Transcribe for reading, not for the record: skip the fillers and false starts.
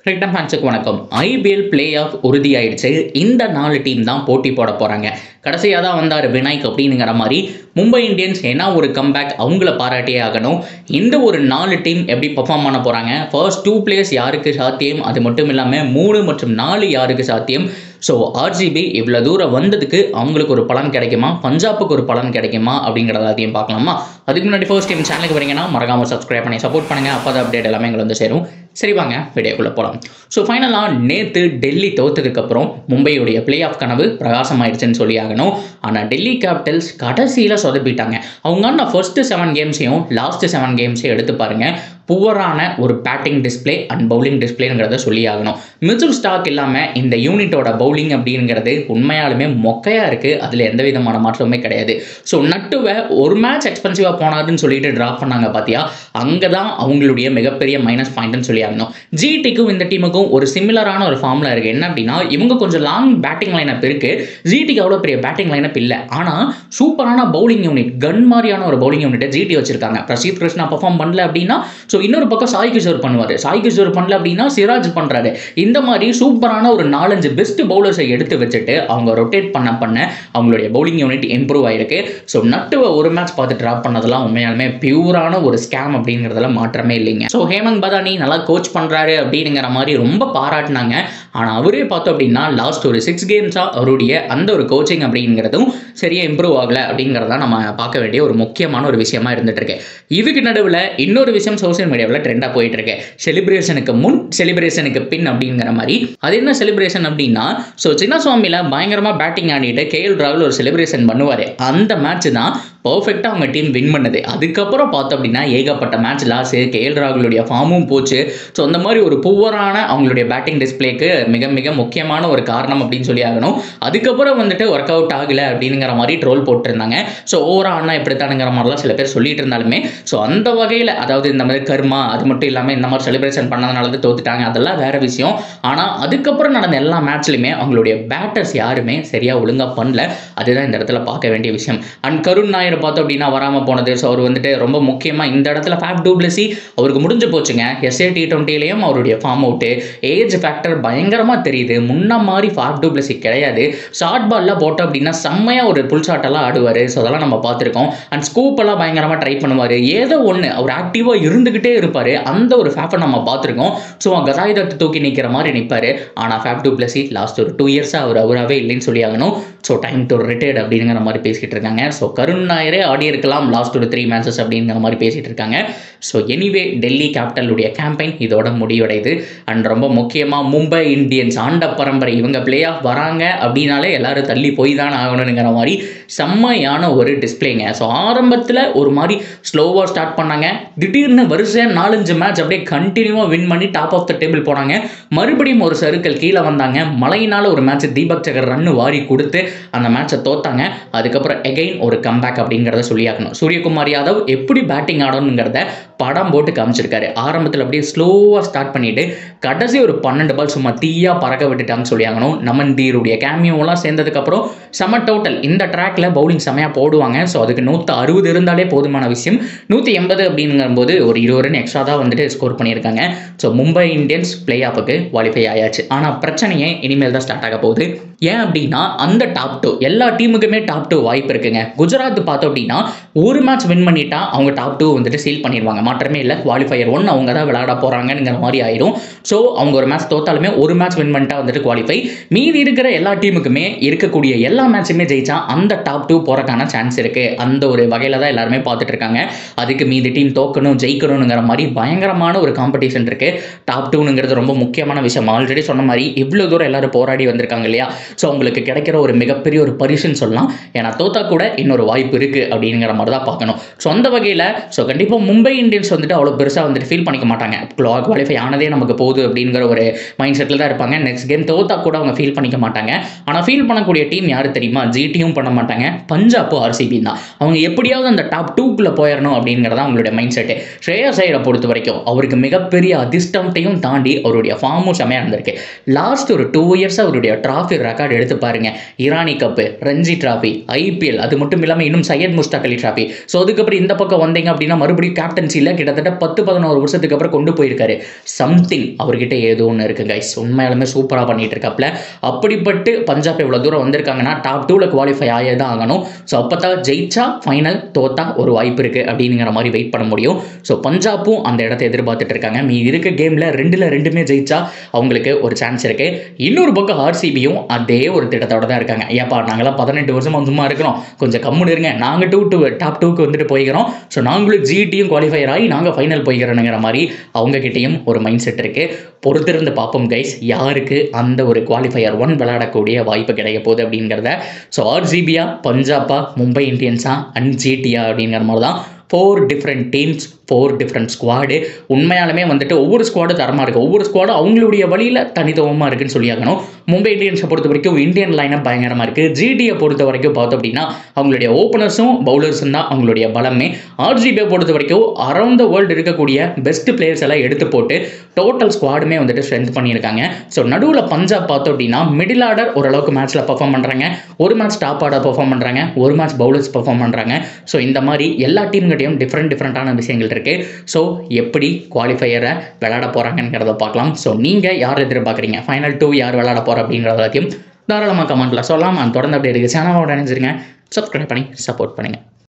Cricket ஃபேன்ஸுக்கு வணக்கம். IPL playoff உறுதியாயிடுச்சு. இந்த 4 டீம் தான் போட்டி போட போகிறாங்க. கடைசியாக தான் வந்தார் விநாயக் அப்படிங்கிற மாதிரி மும்பை இந்தியன்ஸ் என்ன ஒரு கம்பேக், அவங்கள பாராட்டியே ஆகணும். இந்த ஒரு 4 டீம் எப்படி பர்ஃபார்ம் பண்ண போகிறாங்க, ஃபர்ஸ்ட் 2 பிளேஸ் யாருக்கு சாத்தியம், அது மட்டும் இல்லாமல் 3 மற்றும் 4 யாருக்கு சாத்தியம். ஸோ ஆர்சிபி இவ்வளோ தூரம் வந்ததுக்கு அவங்களுக்கு ஒரு பலன் கிடைக்குமா, பஞ்சாபுக்கு ஒரு பலன் கிடைக்குமா அப்படிங்கிறத அதையும் பார்க்கலாமா. அதுக்கு முன்னாடி ஃபர்ஸ்ட் டைம் சேனலுக்கு வரீங்கன்னா மறக்காமல் சப்ஸ்கிரைப் பண்ணி சப்போர்ட் பண்ணுங்கள். அப்போ தான் அப்டேட் எல்லாமே எங்களை வந்து சேரும். சரி வாங்க வீடியோக்குள்ளே போகலாம். ஸோ ஃபைனலாக நேற்று டெல்லி தோற்றதுக்கப்புறம் மும்பையுடைய பிளே ஆஃப் கனவு பிரகாசமாயிடுச்சுன்னு சொல்லி ஆகணும். ஆனால் டெல்லி கேபிட்டல்ஸ் கடைசியில் சொதப்பிட்டாங்க. அவங்க ஃபர்ஸ்ட்டு 7 கேம்ஸையும் லாஸ்ட்டு 7 கேம்ஸையும் எடுத்து பாருங்கள். புவரான ஒரு பேட்டிங் டிஸ்பிளே அண்ட் பவுலிங் டிஸ்பிளேங்கிறத சொல்லி ஆகணும். மிச்சுல் ஸ்டார்க் இல்லாமல் இந்த யூனிட்டோட பவுலிங் அப்படிங்கிறது உண்மையாலுமே மொக்கையாக இருக்குது. அதில் எந்த விதமான மாற்றமே கிடையாது. ஸோ நட்டுவை ஒரு மேட்ச் எக்ஸ்பென்சிவாக போனாதுன்னு சொல்லிட்டு ட்ராப் பண்ணாங்க பார்த்தியா, அங்கே தான் அவங்களுடைய மிகப்பெரிய மைனஸ் பாயிண்ட்னு சொல்லி ஆகணும். ஜிடிக்கும் இந்த டீமுக்கும் ஒரு சிமிலரான ஒரு ஃபார்மில் இருக்குது. என்ன அப்படின்னா, இவங்க கொஞ்சம் லாங் பேட்டிங் லைனப் இருக்குது, ஜிடிக்கு அவ்வளோ பெரிய பேட்டிங் லைனப் இல்லை. ஆனால் சூப்பரான பவுலிங் யூனிட், கன் மாதிரியான ஒரு பவுலிங் யூனிட்டை ஜிடி வச்சிருக்காங்க. பிரசீத் கிருஷ்ணா பர்ஃபார்ம் பண்ணல அப்படின்னா ஸோ இன்னொரு பக்கம் சாய் கிஷோர் பண்ணுவார், சாய் கிஷோர் பண்ணல அப்படின்னா சிராஜ் பண்ணுறாரு. இந்த மாதிரி சூப்பரான ஒரு 4-5 பெஸ்ட் பவுலர்ஸை எடுத்து வச்சுட்டு அவங்க ரொட்டேட் பண்ண அவங்களுடைய பவுலிங் யூனிட் இம்ப்ரூவ் ஆயிருக்கு. ஸோ நட்டுவை ஒரு மேட்ச் பார்த்து ட்ராப் பண்ணதெல்லாம் உண்மையாலுமே பியூரான ஒரு ஸ்கேம் அப்படிங்கிறதுல மாற்றமே இல்லைங்க. ஸோ ஹேமந்த் பதானி நல்லா கோச் பண்ணுறாரு அப்படிங்கிற மாதிரி ரொம்ப பாராட்டினாங்க. ஆனால் அவரே பார்த்தோம் அப்படின்னா லாஸ்ட் ஒரு 6 கேம்ஸாக அவருடைய அந்த ஒரு கோச்சிங் அப்படிங்கிறதும் சரியாக இம்ப்ரூவ் ஆகலை அப்படிங்கிறத நம்ம பார்க்க வேண்டிய ஒரு முக்கியமான ஒரு விஷயமா இருந்துட்டு இருக்கு. இதுக்கு நடுவில் இன்னொரு விஷயம் சோசியல் மீடியாவில் ட்ரெண்டாக போயிட்டு இருக்கு. செலிப்ரேஷனுக்கு முன் செலிப்ரேஷனுக்கு பின் அப்படிங்கிற மாதிரி. அது என்ன செலிப்ரேஷன் அப்படின்னா, ஸோ சின்னசுவாமியில் பயங்கரமாக பேட்டிங் ஆடிட்டு கேஎல் ராகுல் ஒரு செலிப்ரேஷன் பண்ணுவார். அந்த மேட்ச் தான் பர்ஃபெக்டாக அவங்க டீம் வின் பண்ணுது. அதுக்கப்புறம் பார்த்தோம் அப்படின்னா ஏகப்பட்ட மேட்ச் லாஸு, கேஎல் ராகுலுடைய ஃபார்மும் போச்சு. ஸோ அந்த மாதிரி ஒரு புவரான அவங்களுடைய பேட்டிங் டிஸ்பிளேக்கு மிக மிக முக்கியமான ஒரு காரணம் அப்படின்னு சொல்லி ஆகணும். அதுக்கப்புறம் வந்துட்டு ஒர்க் அவுட் ஆகலை அப்படிங்கிற மாதிரி ட்ரோல் போட்டிருந்தாங்க. ஸோ ஓவரானா இப்படித்தானுங்கிற மாதிரிலாம் சில பேர் சொல்லிட்டு இருந்தாலுமே, ஸோ அந்த வகையில் அதாவது இந்த மாதிரி கர்மா, அது மட்டும் இல்லாமல் இந்த மாதிரி செலிப்ரேஷன் பண்ணதுனால தான் தோத்துட்டாங்க, அதெல்லாம் வேற விஷயம். ஆனால் அதுக்கப்புறம் நடந்த எல்லா மேட்ச்லையுமே அவங்களுடைய பேட்டர்ஸ் யாருமே சரியாக ஒழுங்காக பண்ணல. அதுதான் இந்த இடத்துல பார்க்க வேண்டிய விஷயம். அண்ட் கருண் நாயர் பார்த்தோம் அப்படின்னா வராமல் போனது. ஸோ அவர் வந்துட்டு ரொம்ப முக்கியமாக இந்த இடத்துல ஃபேப் டு பிளஸி அவருக்கு முடிஞ்சு போச்சுங்க. SA T20லையும் அவருடைய ஃபார்ம் அவுட்டு, ஏஜ் ஃபேக்டர் பயங்கரமாக தெரியுது. முன்ன மாதிரி ஃபேப் டு பிளஸி கிடையாது. ஷார்ட் பால்லாம் போட்டோம் அப்படின்னா செம்மையாக ஒரு புல் ஷாட்டெல்லாம் ஆடுவார். ஸோ அதெல்லாம் நம்ம பார்த்துருக்கோம். அண்ட் ஸ்கூப் எல்லாம் பயங்கரமாக ட்ரை பண்ணுவார். ஏதோ ஒன்று அவர் ஆக்டிவாக இருந்துக்கிட்டே இருப்பார். அந்த ஒரு ஃபேப்பை நம்ம பார்த்துருக்கோம். ஸோ கசாய் தட்டு தூக்கி நிற்கிற மாதிரி நிற்பார். ஆனால் ஃபேப் டு பிளஸி லாஸ்ட் ஒரு 2 இயர்ஸாக அவர் அவராகவே இல்லைன்னு சொல்லி ஆகணும். ஸோ டைம் டு ரிட்டையர்ட் அப்படிங்கிற மாதிரி பேசிகிட்டு இருக்காங்க. ஸோ கருண் நாயரே ஆடி இருக்கலாம் லாஸ்ட் ஒரு 3 மேட்சஸ் அப்படிங்கிற மாதிரி பேசிகிட்டு இருக்காங்க. ஸோ எனிவே டெல்லி கேபிட்டலுடைய கேம்பெயின் இதோட முடிவடையுது. அண்ட் ரொம்ப முக்கியமாக மும்பை இந்தியன்ஸ் ஆண்ட பரம்பரை, இவங்க பிளே ஆஃப் வராங்க அப்படின்னாலே எல்லாரும் தள்ளி போய் தான் ஆகணுங்கிற மாதிரி செம்மையான ஒரு டிஸ்பிளேங்க. ஸோ ஆரம்பத்தில் ஒரு மாதிரி ஸ்லோவாக ஸ்டார்ட் பண்ணாங்க. திடீர்னு வரிசையாக 4-5 மேட்ச் அப்படியே கண்டினியூவாக வின் பண்ணி டாப் ஆஃப் த டேபிள் போனாங்க. மறுபடியும் ஒரு சர்க்கிள் கீழே வந்தாங்க. மழையினால் ஒரு மேட்ச் தீபக் சகர் ரன்னு வாரி கொடுத்து அந்த மேட்சை தோத்தாங்க. அதுக்கப்புறம் எகைன் ஒரு கம்பேக் அப்படிங்கிறத சொல்லியாக்கணும். சூரியகுமார் யாதவ் எப்படி பேட்டிங் ஆடணுங்கிறத படம் போட்டு காமிச்சிருக்காரு. ஆரம்பத்தில் அப்படியே ஸ்லோவாக ஸ்டார்ட் பண்ணிட்டு கடைசி ஒரு 12 பால் சும்மா தீயாக பறக்க விட்டுட்டாங்கன்னு சொல்லியாகணும். நமன்தீருடைய கேமியோலாம் சேர்ந்ததுக்கப்புறம் செம டோட்டல். இந்த ட்ராக்ல பவுலிங் செமையாக போடுவாங்க. ஸோ அதுக்கு 160 இருந்தாலே போதுமான விஷயம். 180 அப்படிங்கும்போது ஒரு 20 ரன் எக்ஸ்ட்ரா தான் வந்துட்டு ஸ்கோர் பண்ணியிருக்காங்க. ஸோ மும்பை இந்தியன்ஸ் பிளே ஆஃபுக்கு குவாலிஃபை ஆயாச்சு. ஆனால் பிரச்சனையே இனிமேல் தான் ஸ்டார்ட் ஆக போகுது. ஏன் அப்படின்னா அந்த டாப் 2 எல்லா டீமுக்குமே டாப் 2 வாய்ப்பு இருக்குங்க. குஜராத் பார்த்தோம் அப்படின்னா ஒரு மேட்ச் வின் பண்ணிட்டா அவங்க டாப் 2 வந்துட்டு சீல் பண்ணிடுவாங்க. மாற்றமே இல்லை. குவாலிஃபயர் 1 அவங்க தான் விளையாட போகிறாங்கிற மாதிரி ஆயிரும். ஸோ அவங்க ஒரு மேட்ச் தோத்தாலுமே ஒரு மேட்ச் வின் பண்ணிட்டா வந்துட்டு குவாலிஃபை. மீதி இருக்கிற எல்லா டீமுக்குமே இருக்கக்கூடிய எல்லா மேட்சுமே ஜெயிச்சா அந்த டாப் 2 போகிறக்கான சான்ஸ் இருக்குது. அந்த ஒரு வகையில் தான் எல்லாருமே பார்த்துட்டு இருக்காங்க. அதுக்கு மீதி டீம் தோக்கணும் ஜெயிக்கணுங்கிற மாதிரி பயங்கரமான ஒரு காம்படிஷன் இருக்குது. டாப் 2ங்கிறது ரொம்ப முக்கியமான விஷயம். ஆல்ரெடி சொன்ன மாதிரி இவ்வளோ தூரம் எல்லாரும் போராடி வந்திருக்காங்க இல்லையா. ஸோ அவங்களுக்கு கிடைக்கிற ஒரு மிகப்பெரிய ஒரு பரிசுன்னு சொல்லலாம். ஏன்னா தோத்தா கூட இன்னொரு வாய்ப்பு இருக்குது அப்படிங்கிற மாதிரி தான் பார்க்கணும். ஸோ அந்த வகையில் ஸோ கண்டிப்பாக மும்பை இந்தியன்ஸ் வந்துட்டு அவ்வளோ பெருசாக வந்துட்டு ஃபீல் பண்ணிக்க மாட்டாங்க. குவாலிஃபை ஆனதே நமக்கு போகுது அப்படிங்கிற ஒரு மைண்ட் செட்டில் தான் இருப்பாங்க. நெக்ஸ்ட் கேம் தோத்தா கூட அவங்க ஃபீல் பண்ணிக்க மாட்டாங்க. ஆனால் ஃபீல் பண்ணக்கூடிய டீம் யார் தெரியுமா? ஜிடியும் பண்ண மாட்டாங்க, பஞ்சாப் ஆர்சிபி தான். அவங்க எப்படியாவது அந்த டாப் 2க்குள்ளே போயிடணும் அப்படிங்கிறதா அவங்களுடைய மைண்ட் செட்டு. ஸ்ரேயஸ் ஐயரை பொறுத்த வரைக்கும் அவருக்கு மிகப்பெரிய அதிர்ஷ்டத்தையும் தாண்டி அவருடைய ஃபார்மும் செமையாக இருந்திருக்கு. லாஸ்ட் ஒரு 2 இயர்ஸாக அவருடைய டிராஃபி ரெக்கார்டு எடுத்து பாருங்க. Irani cup, Ranji trophy, IPL, அது மட்டும் இல்லாமல் இன்னும் சையத் முஸ்டாக் அலி டிராஃபி. ஸோ அதுக்கப்புறம் இந்த பக்கம் வந்தீங்க அப்படின்னா மறுபடியும் கேப்டன்சி ஐசிசியில் கிட்டத்தட்ட 10-11 வருஷத்துக்கு அப்புறம் கொண்டு போயிருக்காரு. சம்திங் அவர்கிட்ட ஏதோ ஒன்று இருக்குது கைஸ். உண்மையாலுமே சூப்பராக பண்ணிட்டு இருக்காப்ல. அப்படிப்பட்டு பஞ்சாப் இவ்வளோ தூரம் வந்திருக்காங்கன்னா டாப் 2ல குவாலிஃபை ஆகி தான் ஆகணும். ஸோ அப்போ தான் ஜெயிச்சா ஃபைனல், தோத்தா ஒரு வாய்ப்பு இருக்குது அப்படிங்கிற மாதிரி வெயிட் பண்ண முடியும். ஸோ பஞ்சாப்பும் அந்த இடத்த எதிர்பார்த்துட்டு இருக்காங்க. மீதி இருக்க கேமில் 2மே ஜெயிச்சா அவங்களுக்கு ஒரு சான்ஸ் இருக்குது. இன்னொரு பக்கம் ஆர்சிபியும் அதே ஒரு திட்டத்தோட தான் இருக்காங்க. ஏப்பா நாங்களாம் 18 வருஷமா சும்மா இருக்கிறோம், கொஞ்சம் கம்முன்னு இருங்க, நாங்கள் டாப் 2க்கு வந்துட்டு போய்க்கிறோம். ஸோ நாங்களும் ஜிடியும் குவாலிஃபையர் ஆகி நாங்கள் ஃபைனல் போய்க்கிறோங்கிற மாதிரி அவங்ககிட்டையும் ஒரு மைண்ட் செட் இருக்குது. பொறுத்திருந்து பார்ப்போம் கைஸ், யாருக்கு அந்த ஒரு குவாலிஃபையர் 1 விளையாடக்கூடிய வாய்ப்பு கிடைக்க போகுது அப்படிங்கிறத. ஸோ ஆர்சிபியா, பஞ்சாபா, மும்பை இந்தியன்ஸா அண்ட் ஜிடியா அப்படிங்கிற மாதிரி தான் 4 டிஃப்ரெண்ட் டீம்ஸ், 4 டிஃப்ரெண்ட் ஸ்குவாடு. உண்மையாலுமே வந்துட்டு ஒவ்வொரு ஸ்குவாடும் தரமாக இருக்குது. ஒவ்வொரு ஸ்குவாடும் அவங்களுடைய வழியில் தனித்துவமாக இருக்குன்னு சொல்லியாகணும். மும்பை இந்தியன்ஸை பொறுத்த வரைக்கும் இந்தியன் லைனப் பயங்கரமாக இருக்குது. ஜிடியை பொறுத்த வரைக்கும் பார்த்தோம் அப்படின்னா அவங்களுடைய ஓப்பனர்ஸும் பவுலர்ஸும் தான் அவங்களுடைய பலமே. ஆர்சிபியை பொறுத்த வரைக்கும் அரௌண்ட் த வேர்ல்டு இருக்கக்கூடிய பெஸ்ட் பிளேயர்ஸ் எல்லாம் எடுத்து போட்டு டோட்டல் ஸ்குவாடுமே வந்துட்டு ஸ்ட்ரென்த் பண்ணியிருக்காங்க. ஸோ நடுவில் பஞ்சாப் பார்த்தோம் அப்படின்னா மிடில் ஆர்டர் ஓரளவுக்கு மேட்ச்சில் பர்ஃபார்ம் பண்ணுறாங்க, ஒரு மேட்ச் டாப் ஆர்டர் பர்ஃபார்ம் பண்ணுறாங்க, ஒரு மேட்ச் பவுலர்ஸ் பர்ஃபார்ம் பண்ணுறாங்க. ஸோ இந்த மாதிரி எல்லா டீம்கிட்டையும் டிஃப்ரெண்டான விஷயங்கள் இருக்குது. ஸோ எப்படி குவாலிஃபையரை விளையாட போகிறாங்கிறத பார்க்கலாம். ஸோ நீங்கள் யார் எதிர்பார்க்குறீங்க, ஃபைனல் 2 யார் விளையாட போகிற அப்படிங்கிறத எல்லாத்தையும் தாராளமாக கமெண்ட்டில் சொல்லலாம். தொடர்ந்து அப்படி இருக்குது சேனலோட நினைச்சிருங்க, சப்ஸ்கிரைப் பண்ணி சப்போர்ட் பண்ணுங்கள்.